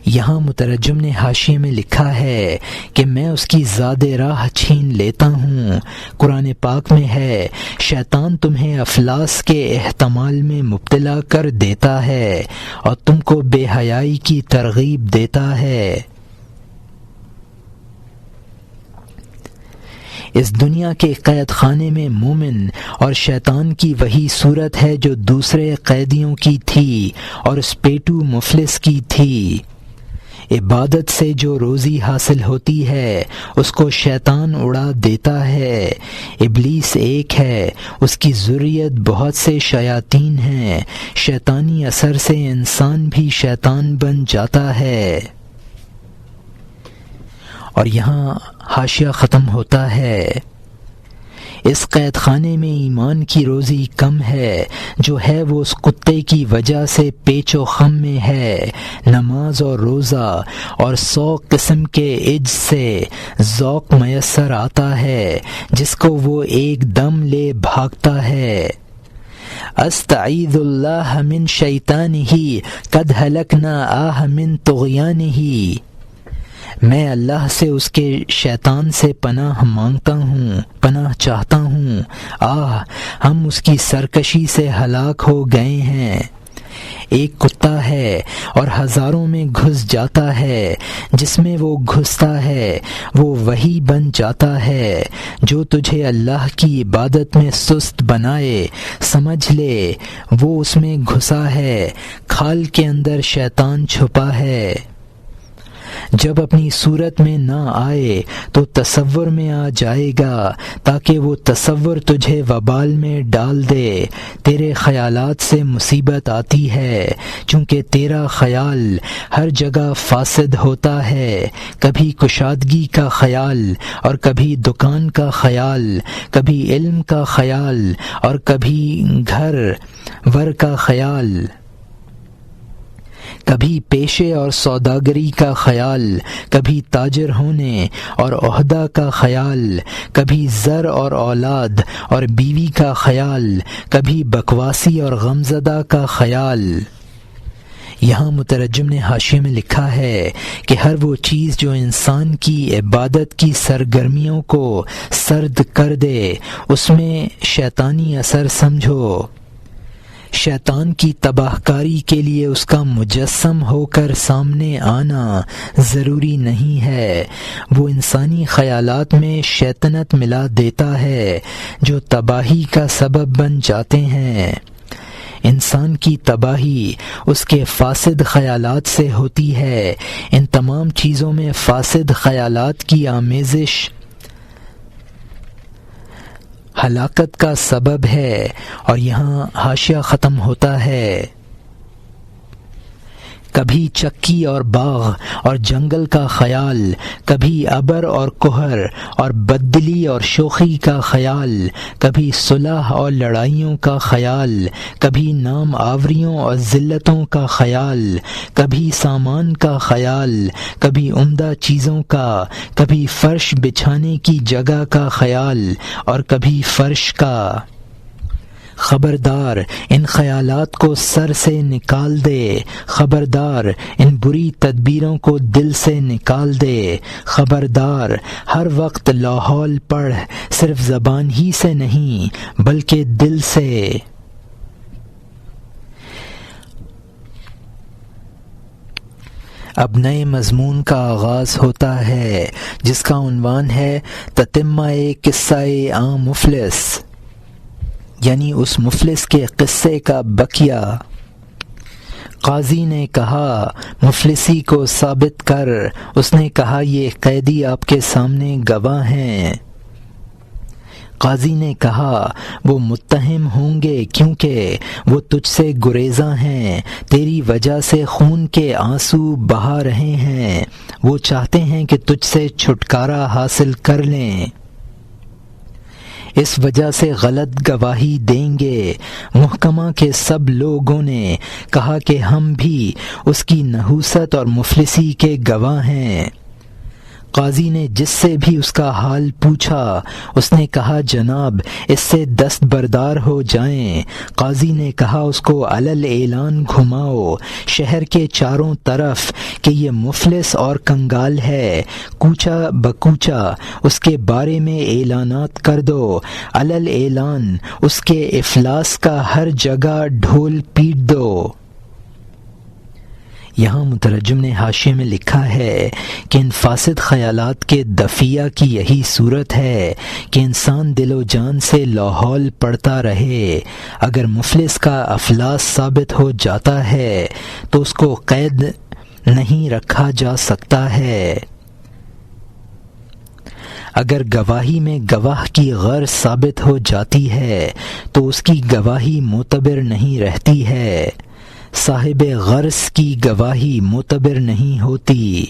یہاں مترجم نے حاشیے میں لکھا ہے کہ میں اس کی زاد راہ چھین لیتا ہوں۔ قرآن پاک میں ہے شیطان تمہیں افلاس کے احتمال میں مبتلا کر دیتا ہے اور تم کو بے حیائی کی ترغیب دیتا ہے۔ اس دنیا کے قید خانے میں مومن اور شیطان کی وہی صورت ہے جو دوسرے قیدیوں کی تھی اور اس پیٹو مفلس کی تھی۔ عبادت سے جو روزی حاصل ہوتی ہے اس کو شیطان اڑا دیتا ہے۔ ابلیس ایک ہے، اس کی ذریت بہت سے شیاطین ہیں، شیطانی اثر سے انسان بھی شیطان بن جاتا ہے۔ اور یہاں حاشیہ ختم ہوتا ہے۔ اس قید خانے میں ایمان کی روزی کم ہے، جو ہے وہ اس کتے کی وجہ سے پیچ و خم میں ہے۔ نماز اور روزہ اور 100 قسم کے عج سے ذوق میسر آتا ہے جس کو وہ ایک دم لے بھاگتا ہے۔ استعیذ اللہ من شیطانہ قد ہلکنا آہ من طغیانہ، میں اللہ سے اس کے شیطان سے پناہ مانگتا ہوں، پناہ چاہتا ہوں، ہم اس کی سرکشی سے ہلاک ہو گئے ہیں۔ ایک کتا ہے اور ہزاروں میں گھس جاتا ہے، جس میں وہ گھستا ہے وہ وہی بن جاتا ہے۔ جو تجھے اللہ کی عبادت میں سست بنائے سمجھ لے وہ اس میں گھسا ہے، کھال کے اندر شیطان چھپا ہے۔ جب اپنی صورت میں نہ آئے تو تصور میں آ جائے گا تاکہ وہ تصور تجھے وبال میں ڈال دے۔ تیرے خیالات سے مصیبت آتی ہے چونکہ تیرا خیال ہر جگہ فاسد ہوتا ہے، کبھی کشادگی کا خیال اور کبھی دکان کا خیال، کبھی علم کا خیال اور کبھی گھر ور کا خیال، کبھی پیشے اور سوداگری کا خیال، کبھی تاجر ہونے اور عہدہ کا خیال، کبھی زر اور اولاد اور بیوی کا خیال، کبھی بکواسی اور غمزدہ کا خیال۔ یہاں مترجم نے حاشیے میں لکھا ہے کہ ہر وہ چیز جو انسان کی عبادت کی سرگرمیوں کو سرد کر دے اس میں شیطانی اثر سمجھو۔ شیطان کی تباہ کاری کے لیے اس کا مجسم ہو کر سامنے آنا ضروری نہیں ہے۔ وہ انسانی خیالات میں شیطنت ملا دیتا ہے جو تباہی کا سبب بن جاتے ہیں۔ انسان کی تباہی اس کے فاسد خیالات سے ہوتی ہے۔ ان تمام چیزوں میں فاسد خیالات کی آمیزش ہلاکت کا سبب ہے۔ اور یہاں حاشیہ ختم ہوتا ہے۔ کبھی چکی اور باغ اور جنگل کا خیال، کبھی ابر اور کہر اور بددلی اور شوخی کا خیال، کبھی صلح اور لڑائیوں کا خیال، کبھی نام آوریوں اور ذلتوں کا خیال، کبھی سامان کا خیال، کبھی عمدہ چیزوں کا، کبھی فرش بچھانے کی جگہ کا خیال اور کبھی فرش کا۔ خبردار ان خیالات کو سر سے نکال دے، خبردار ان بری تدبیروں کو دل سے نکال دے، خبردار ہر وقت لاحول پڑھ، صرف زبان ہی سے نہیں بلکہ دل سے۔ اب نئے مضمون کا آغاز ہوتا ہے جس کا عنوان ہے تتمہ قصہ عام مفلس، یعنی اس مفلس کے قصے کا بقیہ۔ قاضی نے کہا مفلسی کو ثابت کر۔ اس نے کہا یہ قیدی آپ کے سامنے گواہ ہیں۔ قاضی نے کہا وہ متہم ہوں گے کیونکہ وہ تجھ سے گریزاں ہیں، تیری وجہ سے خون کے آنسو بہا رہے ہیں، وہ چاہتے ہیں کہ تجھ سے چھٹکارا حاصل کر لیں، اس وجہ سے غلط گواہی دیں گے۔ محکمہ کے سب لوگوں نے کہا کہ ہم بھی اس کی نحوست اور مفلسی کے گواہ ہیں۔ قاضی نے جس سے بھی اس کا حال پوچھا اس نے کہا جناب اس سے دستبردار ہو جائیں۔ قاضی نے کہا اس کو علل اعلان گھماؤ شہر کے چاروں طرف کہ یہ مفلس اور کنگال ہے، کوچہ بکوچہ اس کے بارے میں اعلانات کر دو، علل اعلان اس کے افلاس کا ہر جگہ ڈھول پیٹ دو۔ یہاں مترجم نے حاشیے میں لکھا ہے کہ ان فاسد خیالات کے دفیہ کی یہی صورت ہے کہ انسان دل و جان سے لاحول پڑتا رہے۔ اگر مفلس کا افلاس ثابت ہو جاتا ہے تو اس کو قید نہیں رکھا جا سکتا ہے۔ اگر گواہی میں گواہ کی غرض ثابت ہو جاتی ہے تو اس کی گواہی معتبر نہیں رہتی ہے، صاحب غرض کی گواہی معتبر نہیں ہوتی۔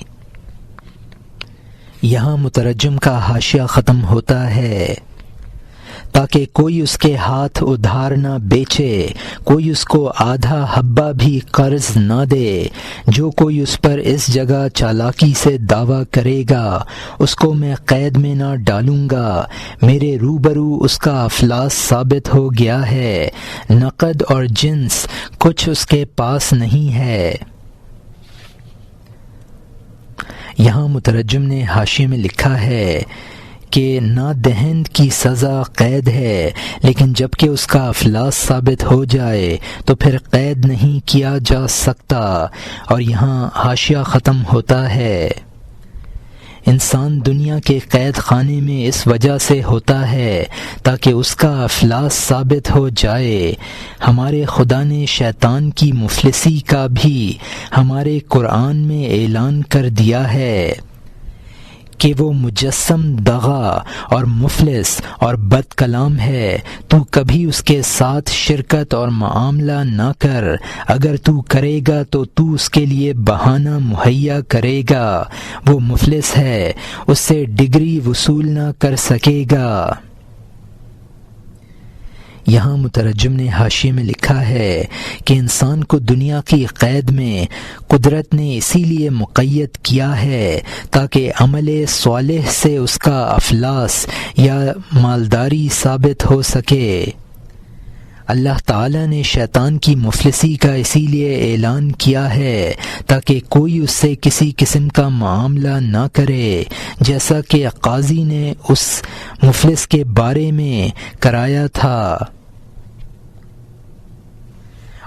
یہاں مترجم کا حاشیہ ختم ہوتا ہے تاکہ کوئی اس کے ہاتھ ادھار نہ بیچے، کوئی اس کو آدھا حبہ بھی قرض نہ دے۔ جو کوئی اس پر اس جگہ چالاکی سے دعویٰ کرے گا اس کو میں قید میں نہ ڈالوں گا، میرے روبرو اس کا افلاس ثابت ہو گیا ہے، نقد اور جنس کچھ اس کے پاس نہیں ہے۔ یہاں مترجم نے حاشیے میں لکھا ہے کہ نادہند کی سزا قید ہے، لیکن جب کہ اس کا افلاس ثابت ہو جائے تو پھر قید نہیں کیا جا سکتا۔ اور یہاں حاشیہ ختم ہوتا ہے۔ انسان دنیا کے قید خانے میں اس وجہ سے ہوتا ہے تاکہ اس کا افلاس ثابت ہو جائے۔ ہمارے خدا نے شیطان کی مفلسی کا بھی ہمارے قرآن میں اعلان کر دیا ہے کہ وہ مجسم دغا اور مفلس اور بد کلام ہے، تو کبھی اس کے ساتھ شرکت اور معاملہ نہ کر، اگر تو کرے گا تو تو اس کے لیے بہانہ مہیا کرے گا، وہ مفلس ہے، اس سے ڈگری وصول نہ کر سکے گا۔ یہاں مترجم نے حاشیے میں لکھا ہے کہ انسان کو دنیا کی قید میں قدرت نے اسی لیے مقید کیا ہے تاکہ عمل صالح سے اس کا افلاس یا مالداری ثابت ہو سکے۔ اللہ تعالیٰ نے شیطان کی مفلسی کا اسی لیے اعلان کیا ہے تاکہ کوئی اس سے کسی قسم کا معاملہ نہ کرے، جیسا کہ قاضی نے اس مفلس کے بارے میں کرایا تھا۔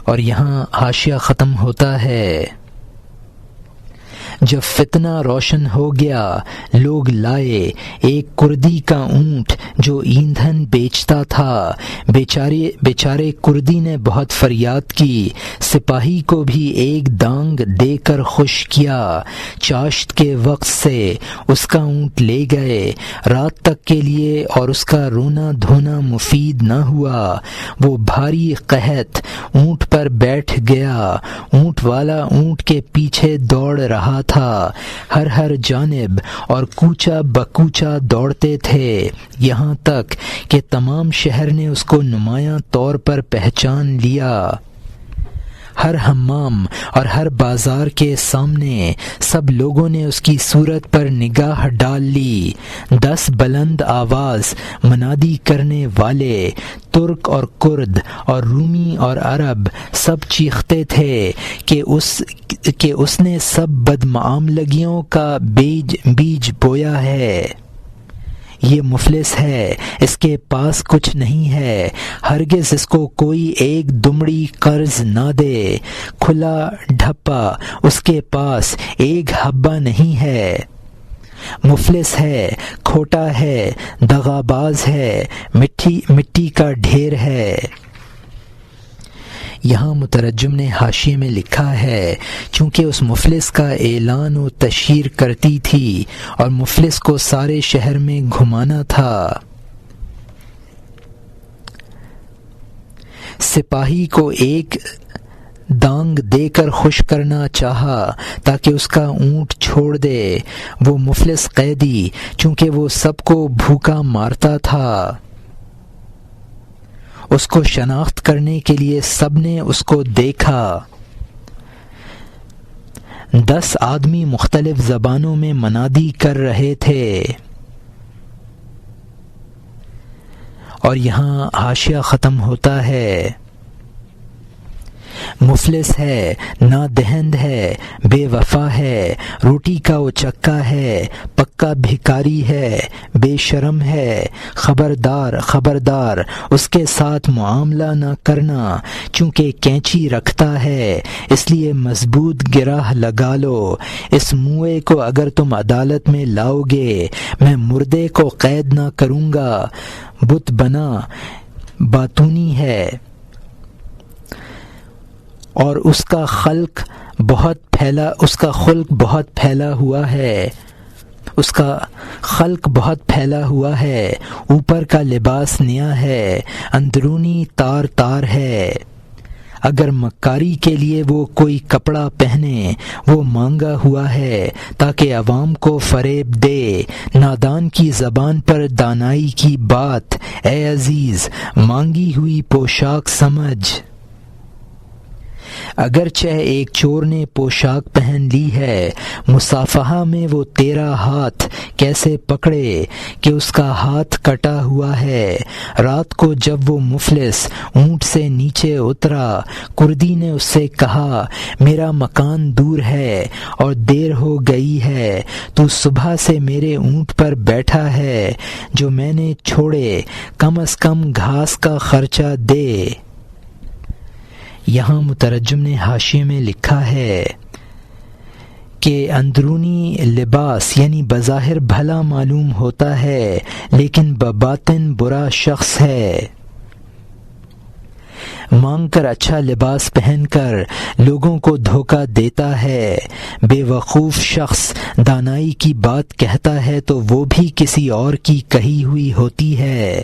اور یہاں حاشیہ ختم ہوتا ہے۔ جب فتنہ روشن ہو گیا لوگ لائے ایک کردی کا اونٹ جو ایندھن بیچتا تھا، بیچارے کردی نے بہت فریاد کی، سپاہی کو بھی ایک دانگ دے کر خوش کیا، چاشت کے وقت سے اس کا اونٹ لے گئے، رات تک کے لیے اور اس کا رونا دھونا مفید نہ ہوا، وہ بھاری قحط اونٹ پر بیٹھ گیا، اونٹ والا اونٹ کے پیچھے دوڑ رہا تھا، ہر جانب اور کوچہ بکوچہ دوڑتے تھے، یہاں تک کہ تمام شہر نے اس کو نمایاں طور پر پہچان لیا۔ ہر حمام اور ہر بازار کے سامنے سب لوگوں نے اس کی صورت پر نگاہ ڈال لی، 10 بلند آواز منادی کرنے والے ترک اور کرد اور رومی اور عرب سب چیختے تھے کہ اس نے سب بدمعاملگیوں کا بیج بویا ہے، یہ مفلس ہے، اس کے پاس کچھ نہیں ہے، ہرگز اس کو کوئی ایک دمڑی قرض نہ دے، کھلا ڈھپا اس کے پاس ایک حبہ نہیں ہے، مفلس ہے، کھوٹا ہے، دغاباز ہے، مٹی کا ڈھیر ہے۔ یہاں مترجم نے حاشیے میں لکھا ہے چونکہ اس مفلس کا اعلان و تشہیر کرتی تھی اور مفلس کو سارے شہر میں گھمانا تھا، سپاہی کو ایک دانگ دے کر خوش کرنا چاہا تاکہ اس کا اونٹ چھوڑ دے، وہ مفلس قیدی چونکہ وہ سب کو بھوکا مارتا تھا، اس کو شناخت کرنے کے لیے سب نے اس کو دیکھا، 10 آدمی مختلف زبانوں میں منادی کر رہے تھے۔ اور یہاں حاشیہ ختم ہوتا ہے۔ مفلس ہے، نادہند ہے، بے وفا ہے، روٹی کا اچکا ہے، پکا بھکاری ہے، بے شرم ہے، خبردار اس کے ساتھ معاملہ نہ کرنا، چونکہ کینچی رکھتا ہے اس لیے مضبوط گرہ لگا لو، اس موئے کو اگر تم عدالت میں لاؤ گے میں مردے کو قید نہ کروں گا، بت بنا باتونی ہے اور اس کا خلق بہت پھیلا ہوا ہے، اوپر کا لباس نیا ہے، اندرونی تار ہے، اگر مکاری کے لیے وہ کوئی کپڑا پہنے وہ مانگا ہوا ہے تاکہ عوام کو فریب دے، نادان کی زبان پر دانائی کی بات، اے عزیز مانگی ہوئی پوشاک سمجھ، اگرچہ ایک چور نے پوشاک پہن لی ہے، مصافحہ میں وہ تیرا ہاتھ کیسے پکڑے کہ اس کا ہاتھ کٹا ہوا ہے۔ رات کو جب وہ مفلس اونٹ سے نیچے اترا، کردی نے اس سے کہا میرا مکان دور ہے اور دیر ہو گئی ہے، تو صبح سے میرے اونٹ پر بیٹھا ہے، جو میں نے چھوڑے کم از کم گھاس کا خرچہ دے۔ یہاں مترجم نے حاشیے میں لکھا ہے کہ اندرونی لباس یعنی بظاہر بھلا معلوم ہوتا ہے لیکن بباطن برا شخص ہے، مانگ کر اچھا لباس پہن کر لوگوں کو دھوکہ دیتا ہے، بے وقوف شخص دانائی کی بات کہتا ہے تو وہ بھی کسی اور کی کہی ہوئی ہوتی ہے،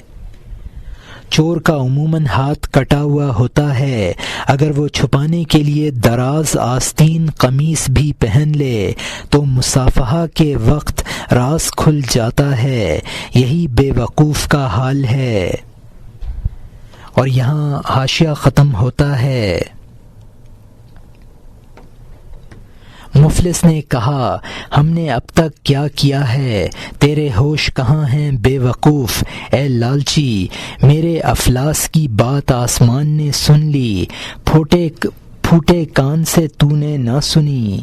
چور کا عموماً ہاتھ کٹا ہوا ہوتا ہے، اگر وہ چھپانے کے لیے دراز آستین قمیص بھی پہن لے تو مصافحہ کے وقت راز کھل جاتا ہے، یہی بے وقوف کا حال ہے۔ اور یہاں حاشیہ ختم ہوتا ہے۔ مفلس نے کہا ہم نے اب تک کیا کیا ہے، تیرے ہوش کہاں ہیں بے وقوف، اے لالچی میرے افلاس کی بات آسمان نے سن لی، پھوٹے کان سے تو نے نہ سنی،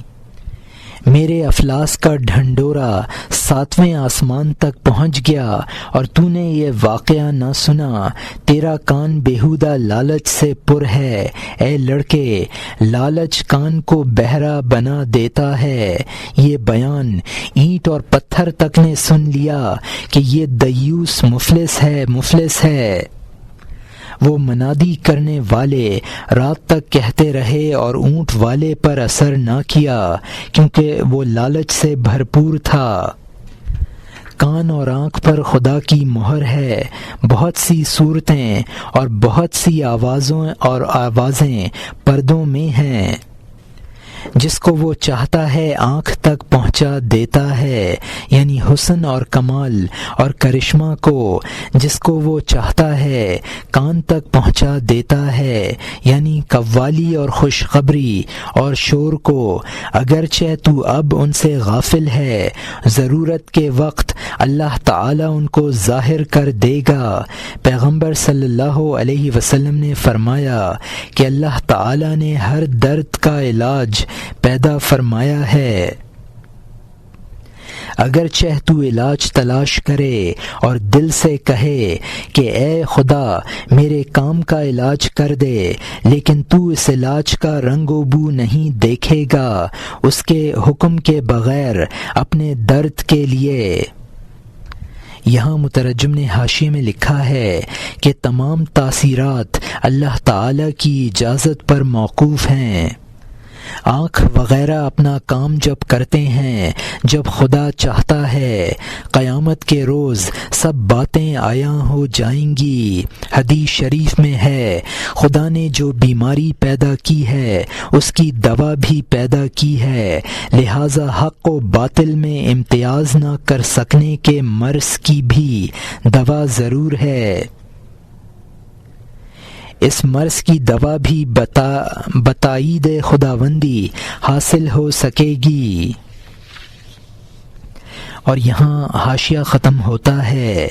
میرے افلاس کا ڈھنڈورا 7ویں آسمان تک پہنچ گیا اور تو نے یہ واقعہ نہ سنا۔ تیرا کان بیہودہ لالچ سے پر ہے۔ اے لڑکے، لالچ کان کو بہرا بنا دیتا ہے۔ یہ بیان اینٹ اور پتھر تک نے سن لیا کہ یہ دیوس مفلس ہے۔ وہ منادی کرنے والے رات تک کہتے رہے اور اونٹ والے پر اثر نہ کیا، کیونکہ وہ لالچ سے بھرپور تھا۔ کان اور آنکھ پر خدا کی مہر ہے۔ بہت سی صورتیں اور بہت سی آوازیں پردوں میں ہیں۔ جس کو وہ چاہتا ہے آنکھ تک پہنچا دیتا ہے، یعنی حسن اور کمال اور کرشمہ کو۔ جس کو وہ چاہتا ہے کان تک پہنچا دیتا ہے، یعنی قوالی اور خوشخبری اور شور کو۔ اگرچہ تو اب ان سے غافل ہے، ضرورت کے وقت اللہ تعالیٰ ان کو ظاہر کر دے گا۔ پیغمبر صلی اللہ علیہ وسلم نے فرمایا کہ اللہ تعالیٰ نے ہر درد کا علاج پیدا فرمایا ہے۔ اگرچہ تو علاج تلاش کرے اور دل سے کہے کہ اے خدا میرے کام کا علاج کر دے، لیکن تو اس علاج کا رنگ و بو نہیں دیکھے گا اس کے حکم کے بغیر اپنے درد کے لیے۔ یہاں مترجم نے حاشیے میں لکھا ہے کہ تمام تاثیرات اللہ تعالیٰ کی اجازت پر موقوف ہیں۔ آنکھ وغیرہ اپنا کام جب کرتے ہیں جب خدا چاہتا ہے۔ قیامت کے روز سب باتیں عیاں ہو جائیں گی۔ حدیث شریف میں ہے خدا نے جو بیماری پیدا کی ہے اس کی دوا بھی پیدا کی ہے، لہذا حق و باطل میں امتیاز نہ کر سکنے کے مرض کی بھی دوا ضرور ہے۔ اس مرض کی دوا بھی بتائید خداوندی حاصل ہو سکے گی۔ اور یہاں حاشیہ ختم ہوتا ہے۔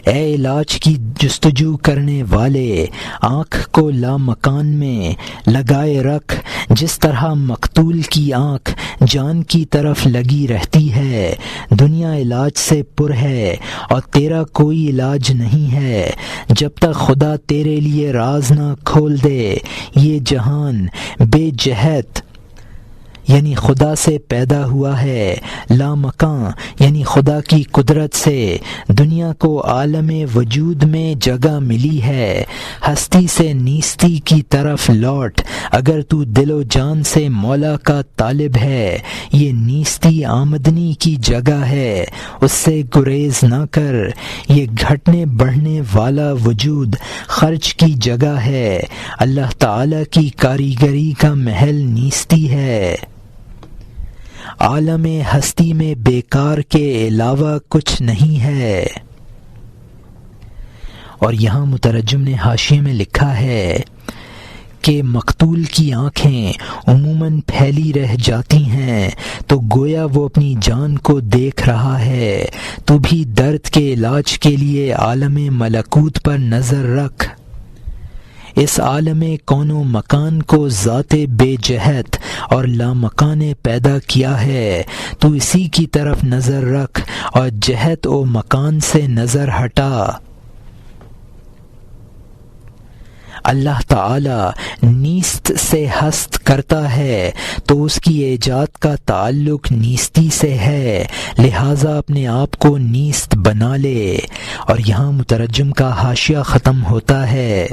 اے علاج کی جستجو کرنے والے، آنکھ کو لامکان میں لگائے رکھ، جس طرح مقتول کی آنکھ جان کی طرف لگی رہتی ہے۔ دنیا علاج سے پر ہے اور تیرا کوئی علاج نہیں ہے جب تک خدا تیرے لیے راز نہ کھول دے۔ یہ جہان بے جہت یعنی خدا سے پیدا ہوا ہے، لامکاں یعنی خدا کی قدرت سے دنیا کو عالم وجود میں جگہ ملی ہے۔ ہستی سے نیستی کی طرف لوٹ، اگر تو دل و جان سے مولا کا طالب ہے۔ یہ نیستی آمدنی کی جگہ ہے، اس سے گریز نہ کر۔ یہ گھٹنے بڑھنے والا وجود خرچ کی جگہ ہے۔ اللہ تعالیٰ کی کاریگری کا محل نیستی ہے۔ عالم ہستی میں بیکار کے علاوہ کچھ نہیں ہے۔ اور یہاں مترجم نے حاشیے میں لکھا ہے کہ مقتول کی آنکھیں عموماً پھیلی رہ جاتی ہیں تو گویا وہ اپنی جان کو دیکھ رہا ہے۔ تو بھی درد کے علاج کے لیے عالم ملکوت پر نظر رکھ۔ اس عالم کون و مکان کو ذات بے جہت اور لامکان نے پیدا کیا ہے، تو اسی کی طرف نظر رکھ اور جہت و مکان سے نظر ہٹا۔ اللہ تعالی نیست سے ہست کرتا ہے تو اس کی ایجاد کا تعلق نیستی سے ہے، لہٰذا اپنے آپ کو نیست بنا لے۔ اور یہاں مترجم کا حاشیہ ختم ہوتا ہے۔